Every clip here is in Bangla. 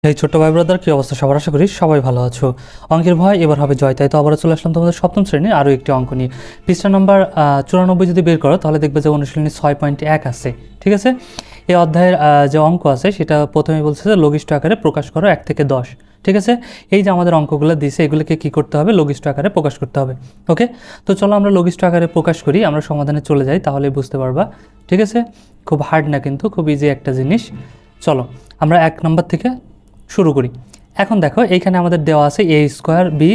এই ছোট্ট ভাই ব্রাদার কি অবস্থা সবার, আশা করি সবাই ভালো আছো। অঙ্কের ভয় এবার হবে জয়, তাই তো আবারও চলে আসলাম তোমাদের সপ্তম শ্রেণীর আরও একটি অঙ্ক নিয়ে। পৃষ্ঠা নম্বর 94 যদি বের করো তাহলে দেখবে যে অনুশীলনী 6.1 আছে। ঠিক আছে, এই অধ্যায়ের যে অঙ্ক আছে সেটা প্রথমে বলছে যে লঘিষ্ঠ আকারে প্রকাশ করো 1 থেকে 10। ঠিক আছে, এই যে আমাদের অঙ্কগুলো দিছে এগুলোকে কী করতে হবে, লঘিষ্ঠ আকারে প্রকাশ করতে হবে। ওকে, তো চলো আমরা লঘিষ্ঠ আকারে প্রকাশ করি, আমরা সমাধানে চলে যাই, তাহলে বুঝতে পারবা। ঠিক আছে, খুব হার্ড না কিন্তু, খুব ইজি একটা জিনিস। চলো আমরা 1 নম্বর থেকে শুরু করি। এখন দেখো এইখানে আমাদের দেওয়া আছে a square B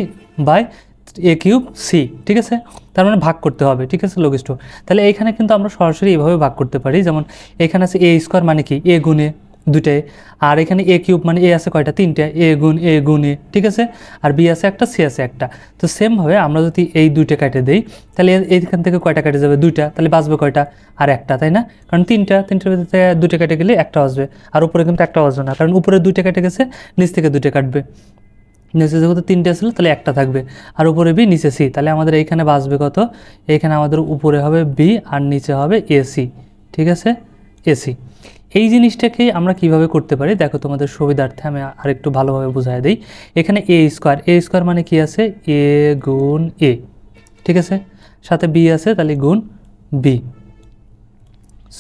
by a cube C. ঠিক আছে, তার মানে ভাগ করতে হবে। ঠিক আছে, লঘিষ্ঠ। তাহলে এইখানে কিন্তু আমরা সরাসরি এইভাবে ভাগ করতে পারি, যেমন এখানে আছে a স্কোয়ার মানে কি a গুণে দুটায়, আর এখানে a কিউব মানে a আছে কয়টা, তিনটা, a গুণ a। ঠিক আছে, আর b আছে একটা, c আছে একটা। তো সেমভাবে আমরা যদি এই দুইটা কেটে দিই তাহলে এইখান থেকে কয়টা কেটে যাবে, দুইটা, তাহলে বাঁচবে কয়টা, আর একটা, তাই না? কারণ তিনটার ভিতর থেকে দুইটা কেটে গেলে একটা আসবে, আর উপরে কিন্তু একটা আসবে না, কারণ উপরে দুইটা কেটে গেছে, নিচ থেকে দুইটা কাটবে। নিচে যেহেতু তিনটে ছিল তাহলে একটা থাকবে, আর উপরে বি নিচে সি, তাহলে আমাদের এইখানে বাঁচবে কত, এইখানে আমাদের উপরে হবে বি আর নিচে হবে এসি। ঠিক আছে, এসি। এই জিনিসটাকেই আমরা কিভাবে করতে পারি দেখো, তোমাদের সুবিধার্থে আমি আরেকটু ভালোভাবে বুঝাই দিই। এখানে এ স্কোয়ার মানে কি আছে, এ গুণ এ। ঠিক আছে, সাথে বি আছে, তাহলে গুণ বি,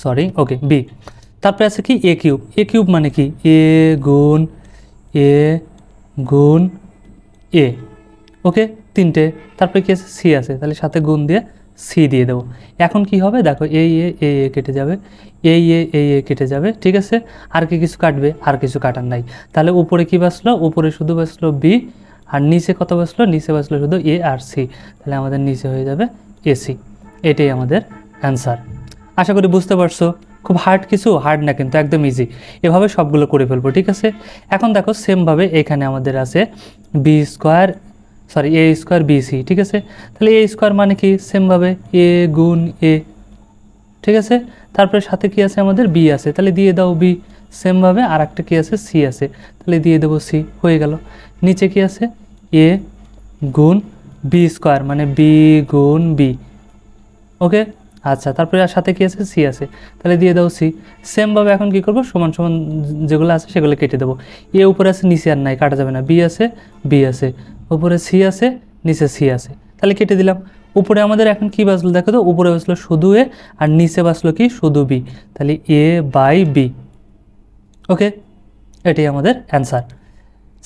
সরি ওকে বি। তারপরে আছে কি এ কিউব মানে কি এ গুণ এ। ওকে, তিনটে। তারপরে কি আছে, সি আছে, তাহলে সাথে গুণ দিয়ে সি দিয়ে দেবো। এখন কি হবে দেখো, এ কেটে যাবে, এ কেটে যাবে। ঠিক আছে, আর কি কিছু কাটবে, আর কিছু কাটার নাই। তাহলে উপরে কি বাঁচলো, উপরে শুধু বাঁচলো বি, আর নিচে কত বাঁচলো, নিচে বাঁচলো শুধু এ আর সি। তাহলে আমাদের নিচে হয়ে যাবে এসি। এটাই আমাদের অ্যান্সার। আশা করি বুঝতে পারছো, খুব হার্ড না কিন্তু, একদম ইজি। এভাবে সবগুলো করে ফেলবো। ঠিক আছে, এখন দেখো সেমভাবে এখানে আমাদের আছে এ স্কোয়ার বিসি। ঠিক আছে, তাহলে এ স্কোয়ার মানে কি, সেমভাবে এ গুণ এ। ঠিক আছে, তারপরে সাথে কি আছে, আমাদের বি আছে, তাহলে দিয়ে দাও বি। সেমভাবে আর একটা কি আছে, সি আছে, তাহলে দিয়ে দেবো সি, হয়ে গেল। নিচে কি আছে, এ গুণ বি স্কোয়ার মানে বি গুণ বি। ওকে, আচ্ছা, তারপরে আর সাথে কি আছে, সি আছে, তাহলে দিয়ে দাও সি। সেমভাবে এখন কি করবো, সমান সমান যেগুলো আছে সেগুলো কেটে দেবো। এ উপরে আছে, নিচে আর নাই, কাটা যাবে না। বি আছে, উপরে সি আছে, নিচে সি আছে, তাহলে কেটে দিলাম। উপরে আমাদের এখন কি বাঁচলো দেখো তো, উপরে বাঁচলো শুধু এ, আর নিচে বাঁচলো কি, শুধু বি, তাহলে এ বাই বি। ওকে, এটাই আমাদের অ্যান্সার।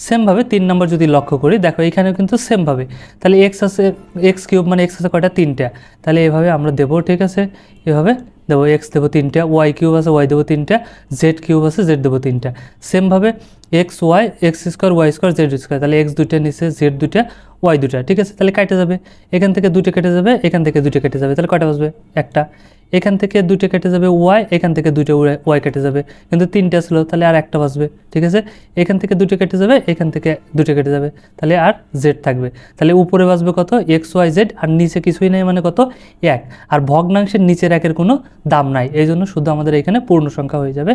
সেমভাবে 3 নম্বর যদি লক্ষ্য করি দেখো, এখানেও কিন্তু সেমভাবে, তাহলে এক্স আছে, এক্স কিউব মানে এক্স আছে কয়টা, তিনটা, তাহলে এভাবে আমরা দেবো। ঠিক আছে, এভাবে দেবো, এক্স দেবো তিনটা, ওয়াই কিউব আছে, ওয়াই দেবো তিনটা, জেড কিউব আছে, জেড দেবো তিনটা। সেমভাবে X square Y square Z square, তাহলে এক্স দুইটা নিচে, জেড দুইটা, ওয়াই দুইটা। ঠিক আছে, তাহলে কেটে যাবে, এখান থেকে দুইটা কেটে যাবে, এখান থেকে দুইটা কেটে যাবে, তাহলে কয়টা বাসবে, একটা। এখান থেকে দুইটা কেটে যাবে ওয়াই, এখান থেকে দুইটা ওয়াই কেটে যাবে, কিন্তু তিনটা ছিল, তাহলে আর একটা বাসবে। ঠিক আছে, এখান থেকে দুটো কেটে যাবে, এখান থেকে দুটো কেটে যাবে, তাহলে আর জেড থাকবে। তাহলে উপরে বাসবে কত, এক্স ওয়াই জেড, আর নিচে কিছুই নেই মানে কত, এক। আর ভগ্নাংশের নিচের একের কোনো দাম নাই, এই জন্য শুধু আমাদের এখানে পূর্ণ সংখ্যা হয়ে যাবে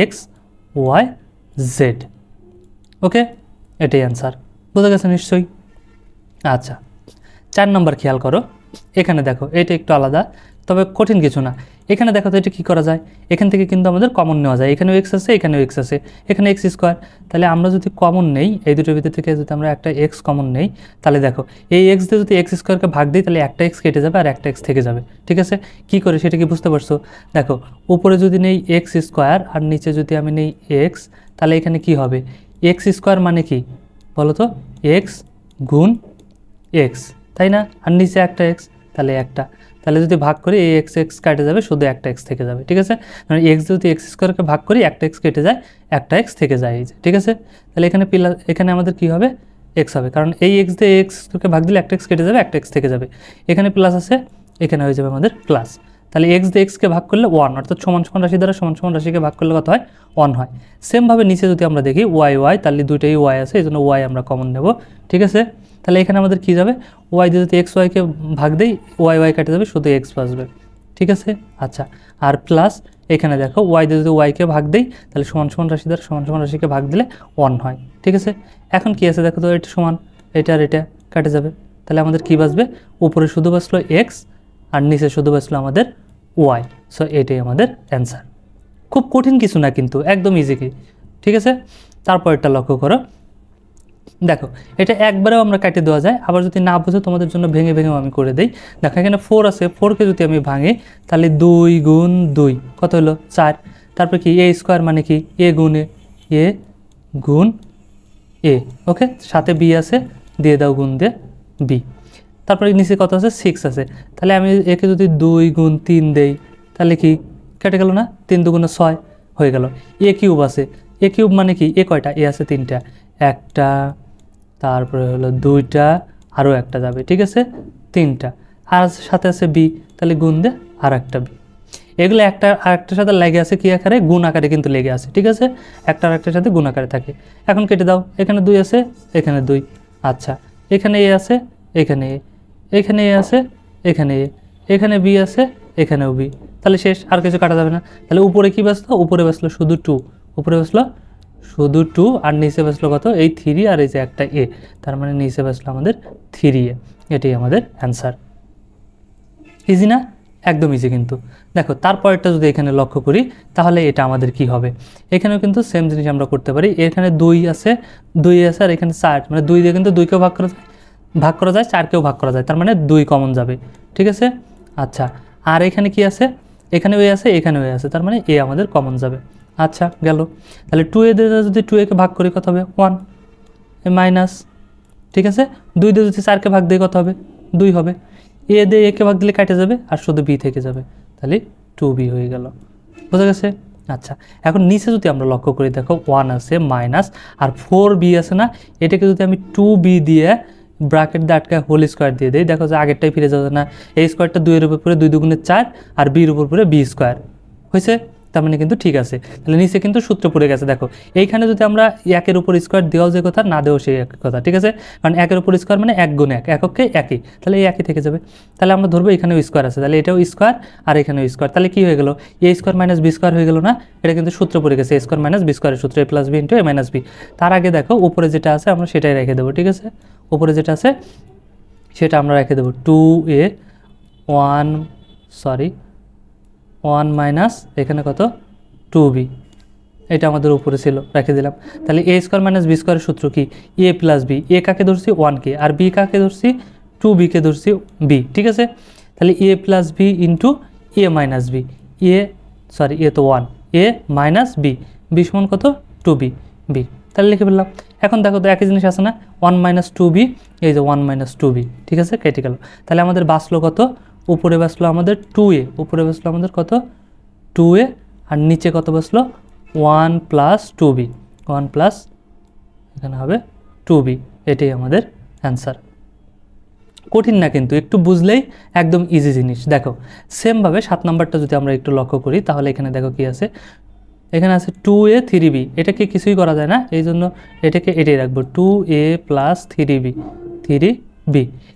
এক্স ওয়াই জেড। ওকে, এটাই অ্যান্সার, বোঝা গেছে নিশ্চয়ই। আচ্ছা, 4 নম্বর খেয়াল করো, এখানে দেখো এটা একটু আলাদা, তবে কঠিন কিছু না। এখানে দেখো তো এটা কী করা যায়, এখান থেকে কিন্তু আমাদের কমন নেওয়া যায়, এখানেও এক্স আছে, এখানেও এক্স আছে, এখানে এক্স স্কোয়ার। তাহলে আমরা যদি কমন নেই, এই দুটোর ভিতর থেকে যদি আমরা একটা এক্স কমন নেই, তাহলে দেখো এই এক্স দিয়ে যদি এক্স স্কোয়ারকে ভাগ দিই তাহলে একটা এক্স কেটে যাবে আর একটা এক্স থেকে যাবে। ঠিক আছে, কী করে সেটা কি বুঝতে পারছো? দেখো, উপরে যদি নেই এক্স স্কোয়ার আর নিচে যদি আমি নেই এক্স, তাহলে এখানে কি হবে, এক্স স্কোয়ার মানে কি বলো তো, এক্স গুণ এক্স, তাই না? আর নিচে একটা এক্স, তাহলে একটা, তাহলে যদি ভাগ করি এই এক্স কেটে যাবে, শুধু একটা এক্স থেকে যাবে। ঠিক আছে, মানে এক্স যদি এক্স স্কোয়ারকে ভাগ করি একটা এক্স কেটে যায়, একটা এক্স থেকে যায়, এই যে। ঠিক আছে, তাহলে এখানে এখানে আমাদের কি হবে, এক্স হবে, কারণ এই এক্স দিয়ে এক্স স্কোয়ারকে ভাগ দিলে একটা এক্স কেটে যাবে, একটা এক্স থেকে যাবে। এখানে প্লাস আছে, এখানে হয়ে যাবে আমাদের প্লাস। তাহলে এক্স দিয়ে এক্সকে ভাগ করলে 1, অর্থাৎ সমান সমান রাশি দ্বারা সমান সমান রাশিকে ভাগ করলে কত হয়, 1 হয়। সেমভাবে নিচে যদি আমরা দেখি ওয়াই, তাহলে দুইটাই ওয়াই আছে, এই জন্য ওয়াই আমরা কমন নেব। ঠিক আছে, তাহলে এখানে আমাদের কী যাবে, ওয়াই দিয়ে যদি এক্স ওয়াইকে ভাগ দেই, ওয়াই কেটে যাবে, শুধু এক্স বাঁচবে। ঠিক আছে, আচ্ছা, আর প্লাস এখানে দেখো ওয়াই দিয়ে যদি ওয়াইকে ভাগ দেই তাহলে সমান সমান রাশি দ্বারা সমান সমান রাশিকে ভাগ দিলে 1 হয়। ঠিক আছে, এখন কি আছে দেখো তো, এটা সমান, এটা আর এটা কেটে যাবে, তাহলে আমাদের কী বাঁচবে, উপরে শুধু বাঁচলো এক্স আর নিচে শুধু বাঁচলো আমাদের ওয়াই। সো এটাই আমাদের অ্যান্সার। খুব কঠিন কিছু না কিন্তু, একদম ইজি কি। ঠিক আছে, তারপরটা লক্ষ্য করো, দেখো এটা একবারেও আমরা কাটে দেওয়া যায়, আবার যদি না বুঝো তোমাদের জন্য ভেঙে ভেঙেও আমি করে দিই। দেখো এখানে 4 আছে, 4কে যদি আমি ভাঙি তাহলে 2 গুণ 2 কত হলো 4। তারপর কি এ স্কোয়ার মানে কি এ গুণ এ গুণ এ, ওকে, সাথে বি আছে, দিয়ে দাও গুণ দিয়ে বি। তারপরে নিচে কত আছে 6 আছে, তাহলে আমি একে যদি 2 গুণ 3 দেই তাহলে কি কেটে গেল না, 3 দুগুণে 6 হয়ে গেল। এ কিউব আছে, এ কিউব মানে কি এ কয়টা, এ আছে 3টা, একটা, তারপরে হলো 2টা, আরও একটা যাবে, ঠিক আছে 3টা, আর সাথে আছে বি, তাহলে গুণ দে আর একটা বি। এগুলো একটা আরেকটার সাথে লেগে আছে কি আকারে, গুণ আকারে কিন্তু লেগে আছে, ঠিক আছে, একটা আরেকটার সাথে গুণ আকারে থাকে। এখন কেটে দাও, এখানে 2 আছে, এখানে 2, আচ্ছা এখানে এ আছে, এখানে এ, এখানে এ আছে, এখানে এ, এখানে বি আছে, এখানেও বি, তাহলে শেষ, আর কিছু কাটা যাবে না। তাহলে উপরে কি বাঁচলো, উপরে বাঁচলো শুধু 2, উপরে বাঁচলো শুধু 2, আর নিচে বাঁচলো কত এই 3, আর এই যে একটা এ, তার মানে নিচে বাঁচলো আমাদের 3a। এটাই আমাদের অ্যান্সার। ইজি না, একদম ইজি কিন্তু। দেখো তারপরেরটা যদি এখানে লক্ষ্য করি তাহলে এটা আমাদের কি হবে, এখানেও কিন্তু সেম জিনিস আমরা করতে পারি। এখানে 2 আছে, 2 আছে, আর এখানে 4, মানে 2 দিয়ে কিন্তু 2কেও ভাগ করা যায়, 4কেও ভাগ করা যায়, তার মানে 2 কমন যাবে, ঠিক আছে। আচ্ছা, আর এখানে কি আছে, এখানে এ আছে, এখানে এ আছে, তার মানে এ আমাদের কমন যাবে। আচ্ছা গেল, তাহলে 2a দিয়ে যদি 2a-কে ভাগ করি কত হবে 1, মাইনাস, ঠিক আছে, 2 দিয়ে যদি 4কে ভাগ দিয়ে কত হবে 2 হবে, এ দিয়ে একে ভাগ দিলে কাটে যাবে, আর শুধু বি থেকে যাবে, তাহলে 2b হয়ে গেল, বোঝা গেছে। আচ্ছা এখন নিচে যদি আমরা লক্ষ্য করি, দেখো 1 আছে মাইনাস আর 4b আছে না, এটাকে যদি আমি 2b দিয়ে ব্র্যাকেট দিয়ে আটকায় হোল স্কোয়ার দিয়ে দিই, দেখো যে আগেরটাই ফিরে যাবে না, এই স্কোয়ারটা 2 এর উপর পরে 2 দুগুণে 4, আর বির উপর পরে বি স্কোয়ার হয়েছে, তার মানে কিন্তু ঠিক আছে। তাহলে নিচে কিন্তু সূত্র পড়ে গেছে। দেখো এইখানে যদি আমরা 1-এর উপর স্কোয়ার দেওয়াও যে কথা, না দেওয়া সেই এক কথা, ঠিক আছে, কারণ 1-এর উপর স্কোয়ার মানে 1 গুণ 1, এককে একই, তাহলে এই একই থেকে যাবে। তাহলে আমরা ধরবো এখানেও স্কোয়ার আছে, তাহলে এটাও স্কোয়ার আর এখানেও স্কোয়ার, তাহলে কি হয়ে গেল এ স্কোয়ার মাইনাস বি স্কোয়ার হয়ে গেল না, এটা কিন্তু সূত্র পড়ে গেছে, এ স্কোয়ার মাইনাস বি স্কোয়ারের সূত্র, এ প্লাস বি ইন্টু এ মাইনাস বি। তার আগে দেখো উপরে যেটা আছে আমরা সেটাই রেখে দেবো, ঠিক আছে, উপরে যেটা আছে সেটা আমরা রেখে দেবো 2a 1 মাইনাস এখানে কত 2b, এটা আমাদের উপরে ছিল, রেখে দিলাম। তাহলে এ স্কোয়ার মাইনাস বি স্কোয়ারের সূত্র কি এ প্লাস বি, এ কাকে ধরছি 1কে, আর বি কাকে ধরছি 2bকে ধরছি বি, ঠিক আছে। তাহলে এ প্লাস বি ইন্টু এ মাইনাস বি, এ তো 1, এ মাইনাস বি, বি সমান কত 2b, বি, তাহলে লিখে ফেললাম। এখন দেখো তো একই জিনিস আছে না, 1 মাইনাস 2b, এই যে 1 মাইনাস 2b, ঠিক আছে, কেটে গেল। তাহলে আমাদের বাঁচলো কত, উপরে বাঁচলো আমাদের 2a, উপরে বাঁচলো আমাদের কত 2a, আর নিচে কত বাঁচলো 1 প্লাস 2b, 1 প্লাস এখানে হবে 2b, এটাই আমাদের অ্যান্সার। কঠিন না কিন্তু, একটু বুঝলেই একদম ইজি জিনিস। দেখো সেমভাবে 7 নাম্বারটা যদি আমরা একটু লক্ষ্য করি তাহলে এখানে দেখো কি আছে, এখানে আছে 2a 3b, এটাকে কিছুই করা যায় না, এই জন্য এটাকে এটাই রাখবো 2a প্লাস 3b,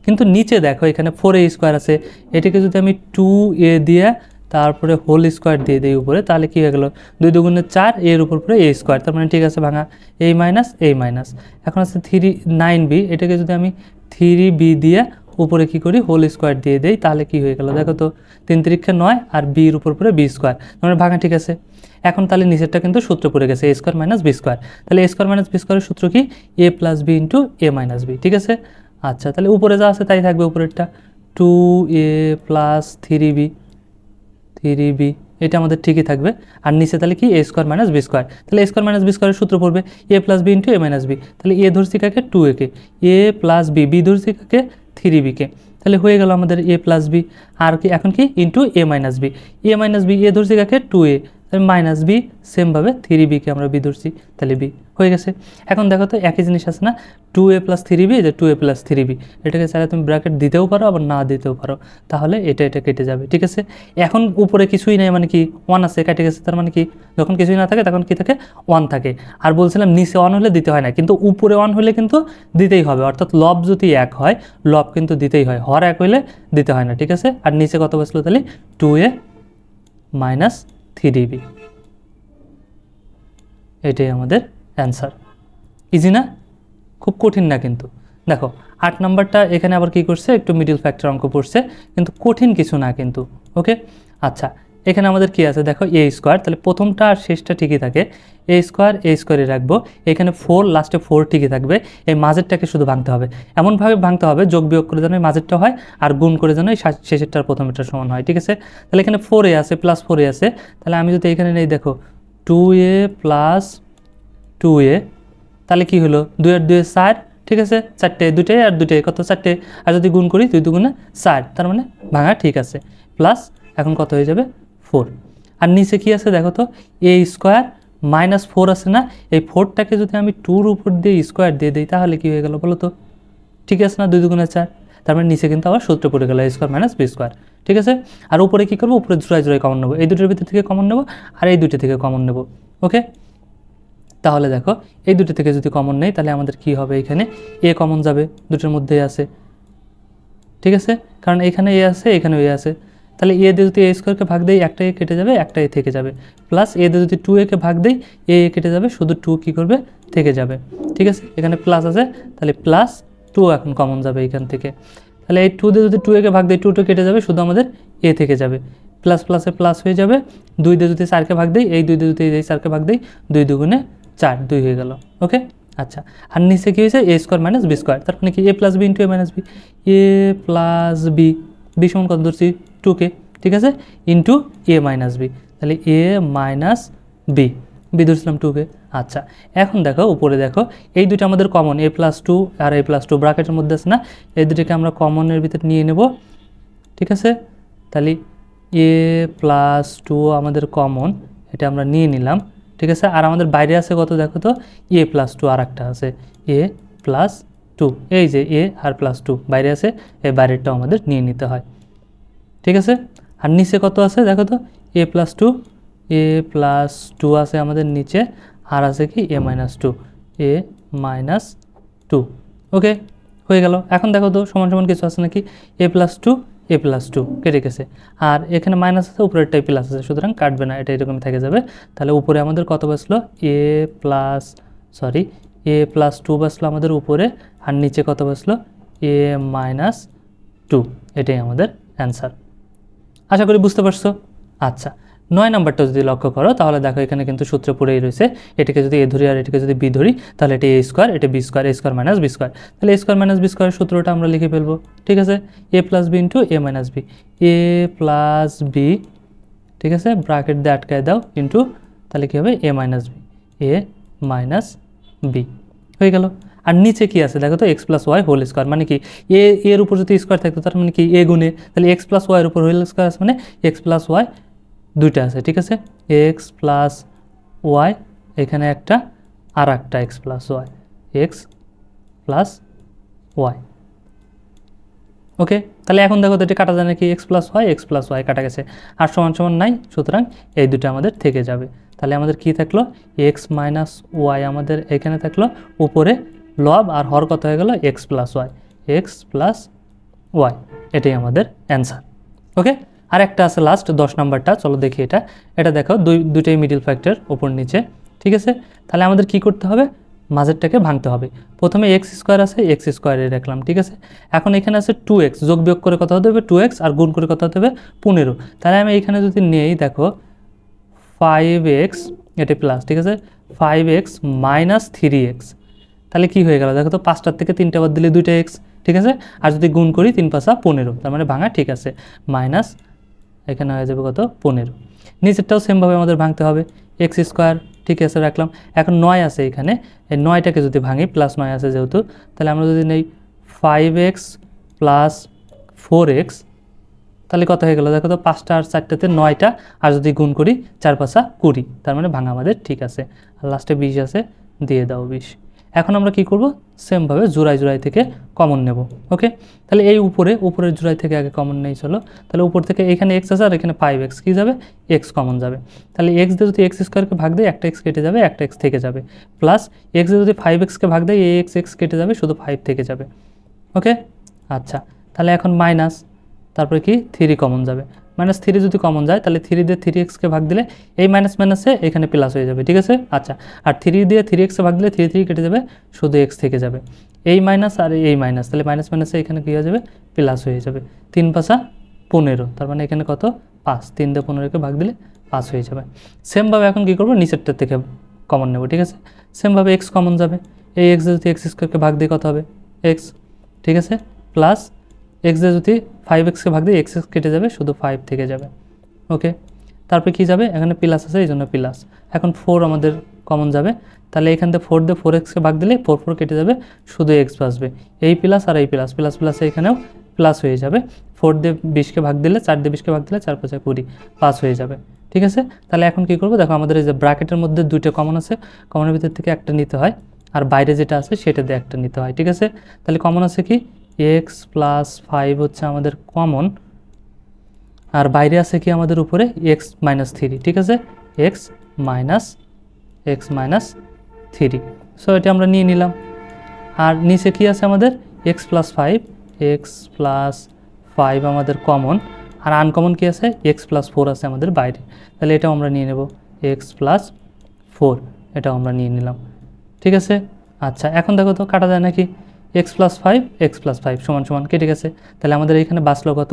কিন্তু নিচে দেখো এখানে 4a স্কোয়ার আছে, এটাকে যদি আমি 2a দিয়ে তারপরে হোল স্কোয়ার দিয়ে দিই উপরে, তাহলে কী হয়ে গেল 2 দুগুণে 4, এর উপর পরে a স্কোয়ার, তার মানে ঠিক আছে ভাঙা, a মাইনাস, এখন আছে 9b, এটাকে যদি আমি 3b দিয়ে উপরে কি করি হোল স্কোয়ার দিয়ে দেই, তাহলে কি হয়ে গেল দেখো তো 3 3 9, আর বির উপর পরে বি স্কোয়ার, মানে ভাঙা, ঠিক আছে। এখন তাহলে নিচেরটা কিন্তু সূত্র পড়ে গেছে এ স্কোয়ার মাইনাস বি স্কোয়ার, তাহলে এ স্কোয়ার মাইনাস বি স্কোয়ারের সূত্র কি এ প্লাস বি ইন্টু এ মাইনাস বি, ঠিক আছে। আচ্ছা তাহলে উপরে যা আছে তাই থাকবে, উপরেরটা 2a প্লাস 3b, এটা আমাদের ঠিকই থাকবে, আর নিচে তাহলে কি এ স্কোয়ার মাইনাস বি স্কোয়ার, তাহলে এ স্কোয়ার মাইনাস বি স্কোয়ারের সূত্র পড়বে এ প্লাস বি ইন্টু এ মাইনাস বি, তাহলে এ ধরছি কাকে 2a-কে, এ প্লাস বি ধরছি কাকে 3b-কে, তাহলে হয়ে গেল আমাদের এ প্লাস বি, আর কি এখন কি ইন্টু এ মাইনাস বি, এ ধরছি কাকে 2a, তাহলে মাইনাস বি, সেমভাবে 3b-কে আমরা বি ধরছি, তাহলে বি হয়ে গেছে। এখন দেখো তো একই জিনিস আছে না 2a প্লাস 3b, যে 2a প্লাস 3b, এটাকে চাইলে তুমি ব্র্যাকেট দিতেও পারো আবার না দিতেও পারো, তাহলে এটা কেটে যাবে, ঠিক আছে। এখন উপরে কিছুই নেই মানে কি 1 আছে, কেটে গেছে, তার মানে কি যখন কিছুই না থাকে তখন কি থাকে 1 থাকে। আর বলছিলাম নিচে 1 হলে দিতে হয় না, কিন্তু উপরে 1 হলে কিন্তু দিতেই হবে, অর্থাৎ লব যদি 1 হয় লব কিন্তু দিতেই হয়, হর 1 হইলে দিতে হয় না, ঠিক আছে। আর নিচে কত বসলো তাহলে 2a মাইনাস 3b, এটাই আমাদের অ্যান্সার। ইজি না, খুব কঠিন না কিন্তু। দেখো 8 নাম্বারটা এখানে আবার কি করছে, একটু মিডল ফ্যাক্টর অঙ্ক পড়ছে, কিন্তু কঠিন কিছু না কিন্তু, ওকে। আচ্ছা এখানে আমাদের কি আছে দেখো এ স্কোয়ার, তাহলে প্রথমটা আর শেষটা ঠিকই থাকে, এ স্কোয়ারে রাখবো, এখানে 4 লাস্টে 4 ঠিকই থাকবে, এই মাঝেরটাকে শুধু ভাঙতে হবে, এমনভাবে ভাঙতে হবে যোগ বিয়োগ করে যেন এই মাঝেরটা হয় আর গুণ করে যেন এই শেষেরটার প্রথমেরটার সমান হয়, ঠিক আছে। তাহলে এখানে 4a আছে প্লাস 4a আছে, তাহলে আমি যদি এখানে নেই দেখো 2a প্লাস 2a, তাহলে কি হলো 2 আর 2 4, ঠিক আছে, 4টে 2টাই আর 2টাই কত 4টে, আর যদি গুণ করি 2 দুগুণে 4, তার মানে ভাঙা ঠিক আছে, প্লাস এখন কত হয়ে যাবে 4। আর নিচে কি আছে দেখো তো এ স্কোয়ার মাইনাস 4 আছে না, এই 4টাকে যদি আমি 2-র উপর দিয়ে স্কোয়ার দিয়ে দিই তাহলে কি হয়ে গেল বলো তো, ঠিক আছে না, 2 দুগুণে 4, তার মানে নিচে কিন্তু আবার সূত্র পড়ে গেল এ স্কোয়ার মাইনাস বি স্কোয়ার, ঠিক আছে। আর উপরে কী করবো, উপরে জোড়ায় কমন নেবো, এই দুটোর ভিতর থেকে কমন নেবো আর এই দুটো থেকে কমন নেবো, ওকে। তাহলে দেখো এই দুটো থেকে যদি কমন নেই তাহলে আমাদের কি হবে, এখানে এ কমন যাবে, দুটোর মধ্যেই আছে, ঠিক আছে, কারণ এখানে এ আছে এখানেও এ আছে, তাহলে এ দিয়ে যদি এ স্কোয়ারকে ভাগ দেই একটা এ কেটে যাবে, একটা এ থেকে যাবে, প্লাস এ দিয়ে যদি 2a কে ভাগ দেই এ কেটে যাবে, শুধু 2 কী করবে থেকে যাবে, ঠিক আছে, এখানে প্লাস আছে তাহলে প্লাস 2 এখন কমন যাবে এখান থেকে, তাহলে এই 2 দিয়ে যদি 2a কে ভাগ দেই 2 কেটে যাবে, শুধু আমাদের এ থেকে যাবে, প্লাস প্লাসে প্লাস হয়ে যাবে, 2 দিয়ে যদি 4কে ভাগ দেই, এই 2 দিয়ে যদি এই 4কে ভাগ দেই, 2 দুগুণে 4, 2 হয়ে গেল, ওকে। আচ্ছা, আর নিচে কী হয়েছে এ স্কোয়ার মাইনাস বি স্কোয়ার, তার মানে কি এ প্লাস বি ইন্টু এ মাইনাস বি, এ প্লাস বি, বি সমান কত ধরছি 2কে, ঠিক আছে, ইন্টু এ মাইনাস বি, তাহলে এ মাইনাস বি, বি ধরছিলাম 2কে। আচ্ছা, এখন দেখো উপরে দেখো এই দুটো আমাদের কমন, এ প্লাস 2 আর এ প্লাস 2 ব্র্যাকেটের মধ্যে আছে না, এই দুটোকে আমরা কমনের ভিতরে নিয়ে নেব, ঠিক আছে, তাহলে এ প্লাস 2 আমাদের কমন, এটা আমরা নিয়ে নিলাম, ঠিক আছে। আর আমাদের বাইরে আছে কত দেখো তো এ প্লাস 2, আর একটা আছে এ প্লাস 2, এই যে এ আর প্লাস 2 বাইরে আছে, এই বাইরেরটাও আমাদের নিয়ে নিতে হয়, ঠিক আছে। আর নিচে কত আছে দেখো তো এ প্লাস 2, এ প্লাস 2 আছে আমাদের নিচে, আর আছে কি এ মাইনাস 2, এ মাইনাস 2, ওকে হয়ে গেল। এখন দেখো তো সমান সমান কিছু আছে নাকি, এ প্লাস 2 এ প্লাস 2 কেটে গেছে, আর এখানে মাইনাস আছে উপরেরটাই প্লাস আছে, সুতরাং কাটবে না, এটা এরকম থেকে যাবে। তাহলে উপরে আমাদের কত বাসলো এ প্লাস 2 বাসলো আমাদের উপরে, আর নিচে কত বাসলো এ মাইনাস 2, এটাই আমাদের অ্যান্সার। আশা করি বুঝতে পারছো। আচ্ছা, 9 নাম্বারটা যদি লক্ষ্য করো তাহলে দেখো এখানে কিন্তু সূত্র পড়েই রয়েছে, এটাকে যদি এ ধরি আর এটাকে যদি বি ধরি তাহলে এটা এ স্কোয়ার, এটা বি স্কোয়ার, এ স্কোয়ার মাইনাস বি স্কোয়ার, তাহলে এ স্কোয়ার মাইনাস বি স্কোয়ারের সূত্রটা আমরা লিখে ফেলবো, ঠিক আছে, এ প্লাস বি ইন্টু এ মাইনাস বি, এ প্লাস বি, ঠিক আছে, ব্র্যাকেট দিয়ে আটকায় দাও, ইন্টু তাহলে কী হবে A minus B, A minus B হয়ে গেল। আর নিচে কি আছে দেখো তো X plus Y whole square, মানে কি এর উপর যদি স্কোয়ার থাকতো তার মানে কি এ গুণে, তাহলে এক্স প্লাস ওয়াইয়ের উপর হোল স্কোয়ার আছে মানে এক্স প্লাস ওয়াই দুইটা আছে, ঠিক আছে, এক্স প্লাস ওয়াই এখানে একটা আর একটা X plus Y, X plus Y, okay. তাহলে এখন দেখো তো এটা কাটা যায় নাকি, এক্স প্লাস ওয়াই কাটা গেছে, আর সমান সমান নাই, সুতরাং এই দুটো আমাদের থেকে যাবে। তাহলে আমাদের কি থাকলো এক্স মাইনাস ওয়াই আমাদের এখানে থাকলো, উপরে লব আর হর কত হয়ে গেল এক্স প্লাস ওয়াই, এটাই আমাদের অ্যান্সার, ওকে। আর একটা আছে লাস্ট 10 নাম্বারটা, চলো দেখি এটা দেখো দুইটাই মিডিল ফ্যাক্টর উপর নিচে, ঠিক আছে। তাহলে আমাদের কি করতে হবে, মাঝেরটাকে ভাঙতে হবে। প্রথমে এক্স স্কোয়ার আছে, এক্স স্কোয়ারে রাখলাম, ঠিক আছে। এখন এখানে আছে 2x, যোগ বিয়োগ করে কত হতে হবে 2x, আর গুণ করে কত হতে হবে 15। তাহলে আমি এখানে যদি নেই দেখো 5x, এটা প্লাস, ঠিক আছে, 5x মাইনাস 3x, তাহলে কি হয়ে গেল দেখো তো 5টার থেকে 3টা বাদ দিলে 2টা x, ঠিক আছে, আর যদি গুণ করি 3 5 15, তার মানে ভাঙা ঠিক আছে, মাইনাস এখানে হয়ে যাবে কত 15। নিচেরটাও সেমভাবে আমাদের ভাঙতে হবে, এক্স স্কোয়ার, ঠিক আছে রাখলাম। এখন 9 আছে এখানে, এই 9টাকে যদি ভাঙি, প্লাস 9 আছে যেহেতু, তাহলে আমরা যদি নেই 5x প্লাস 4x, তাহলে কত হয়ে গেল দেখো তো 5টা আর 4টাতে 9টা, আর যদি গুণ করি 4 5 20, তার মানে ভাঙা আমাদের ঠিক আছে। আর লাস্টে 20 আছে, দিয়ে দাও 20। এখন আমরা কি করব, সেমভাবে জোড়াই থেকে কমন নেব, ওকে। তাহলে এই উপরের জোড়াই থেকে আগে কমন নেই, চলো। তাহলে উপর থেকে এখানে এক্স আছে আর এখানে 5x, কী যাবে এক্স কমন যাবে, তাহলে এক্স দিয়ে যদি এক্স স্কোয়ারকে ভাগ দেয় একটা এক্স কেটে যাবে, একটা এক্স থেকে যাবে, প্লাস এক্স দিয়ে যদি 5xকে ভাগ দেয় এই এক্স কেটে যাবে, শুধু 5 থেকে যাবে, ওকে। আচ্ছা, তাহলে এখন মাইনাস, তারপরে কি 3 কমন যাবে, মাইনাস 3 যদি কমন যায় তাহলে 3 দিয়ে 3xকে ভাগ দিলে এই মাইনাস মাইনাসে এখানে প্লাস হয়ে যাবে, ঠিক আছে। আচ্ছা, আর 3 দিয়ে 3xকে ভাগ দিলে 3 কেটে যাবে, শুধু x থেকে যাবে, এই মাইনাস আর এই মাইনাস, তাহলে মাইনাস মাইনাসে এখানে কী হয়ে যাবে প্লাস হয়ে যাবে, 3 5 15, তার মানে এখানে কত 5, 3 দিয়ে 15কে ভাগ দিলে 5 হয়ে যাবে। সেমভাবে এখন কী করবো, নিচেরটার থেকে কমন নেব, ঠিক আছে। সেমভাবে এক্স কমন যাবে, এই এক্স যদি এক্স স্কোয়ারকে ভাগ দিয়ে কত হবে এক্স, ঠিক আছে, প্লাস এক্স দিয়ে যদি 5xকে ভাগ দিয়ে এক্স কেটে যাবে, শুধু 5 থেকে যাবে, ওকে। তারপরে কী যাবে, এখানে প্লাস আছে এই জন্য প্লাস, এখন 4 আমাদের কমন যাবে, তাহলে এখান থেকে 4 দিয়ে 4xকে ভাগ দিলে 4 কেটে যাবে, শুধু এক্স বাঁচবে, এই প্লাস আর এই প্লাস প্লাস প্লাস এখানেও প্লাস হয়ে যাবে, 4 দিয়ে 20কে ভাগ দিলে 4 দিয়ে 20কে ভাগ দিলে 4 5 20 5 হয়ে যাবে, ঠিক আছে। তাহলে এখন কী করবো, দেখো আমাদের এই যে ব্র্যাকেটের মধ্যে 2টা কমন আছে, কমনের ভিতর থেকে একটা নিতে হয়, আর বাইরে যেটা আছে সেটা দিয়ে একটা নিতে হয়, ঠিক আছে। তাহলে কমন আছে কি এক্স প্লাস 5 হচ্ছে আমাদের কমন, আর বাইরে আছে কি আমাদের উপরে এক্স মাইনাস 3, ঠিক আছে, এক্স মাইনাস 3, সো এটা আমরা নিয়ে নিলাম। আর নিচে কি আছে আমাদের এক্স প্লাস 5 আমাদের কমন, আর আনকমন কি আছে এক্স প্লাস 4 আছে আমাদের বাইরে, তাহলে এটাও আমরা নিয়ে নেব, এক্স প্লাস 4 এটাও আমরা নিয়ে নিলাম, ঠিক আছে। আচ্ছা এখন দেখো তো কাটা যায় নাকি, এক্স প্লাস 5 সমান সমান কেটে গেছে, তাহলে আমাদের এইখানে বাঁচলো কত,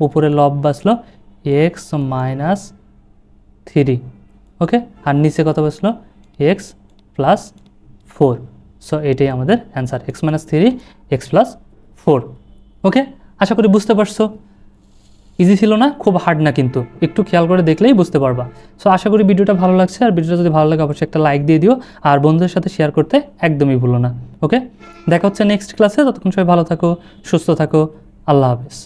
উপরে লব বাঁচলো এক্স মাইনাস 3, ওকে, আর নিচে কত বাঁচলো এক্স প্লাস 4, সো এটাই আমাদের answer, x minus 3 x plus 4, ওকে। আশা করি বুঝতে পারছো, ইজি ছিল না, খুব হার্ড না, কিন্তু একটু খেয়াল করে দেখলেই বুঝতে পারবা। সো আশা করি ভিডিওটা ভালো লাগছে, আর ভিডিওটা যদি ভালো লাগে অবশ্যই একটা লাইক দিয়ে দিও, আর বন্ধুদের সাথে শেয়ার করতে একদমই ভুলো না, ওকে। দেখা হচ্ছে নেক্সট ক্লাসে, ততক্ষণ সবাই ভালো থাকো, সুস্থ থাকো, আল্লাহ হাফেজ।